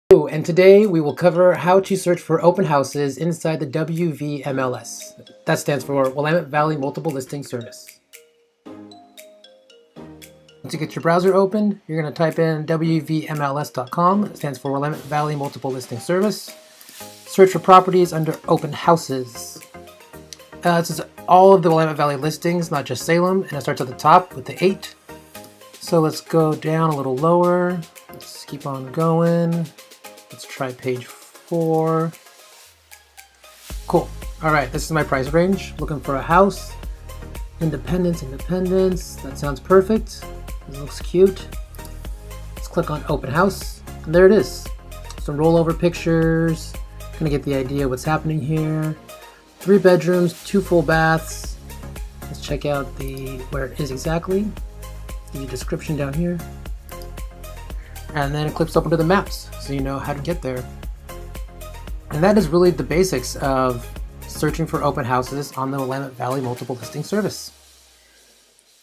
And today we will cover how to search for open houses inside the WVMLS. That stands for Willamette Valley Multiple Listing Service. Once you get your browser open, you're going to type in WVMLS.com. It stands for Willamette Valley Multiple Listing Service. Search for properties under open houses. This is all of the Willamette Valley listings, not just Salem, and it starts at the top with the 8. So let's go down a little lower. Let's keep on going. Let's try page 4. Cool. All right, this is my price range. Looking for a house. Independence. That sounds perfect. It looks cute. Let's click on open house. And there it is. Some rollover pictures. Gonna get the idea what's happening here. 3 bedrooms, 2 full baths. Let's check out where it is exactly. The description down here. And then it clips open to the maps, so you know how to get there. And that is really the basics of searching for open houses on the Willamette Valley Multiple Listing Service.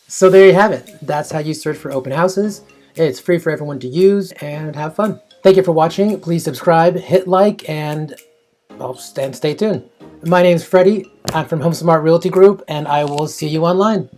So there you have it. That's how you search for open houses. It's free for everyone to use and have fun. Thank you for watching. Please subscribe, hit like, and stay tuned. My name's Freddy. I'm from HomeSmart Realty Group, and I will see you online.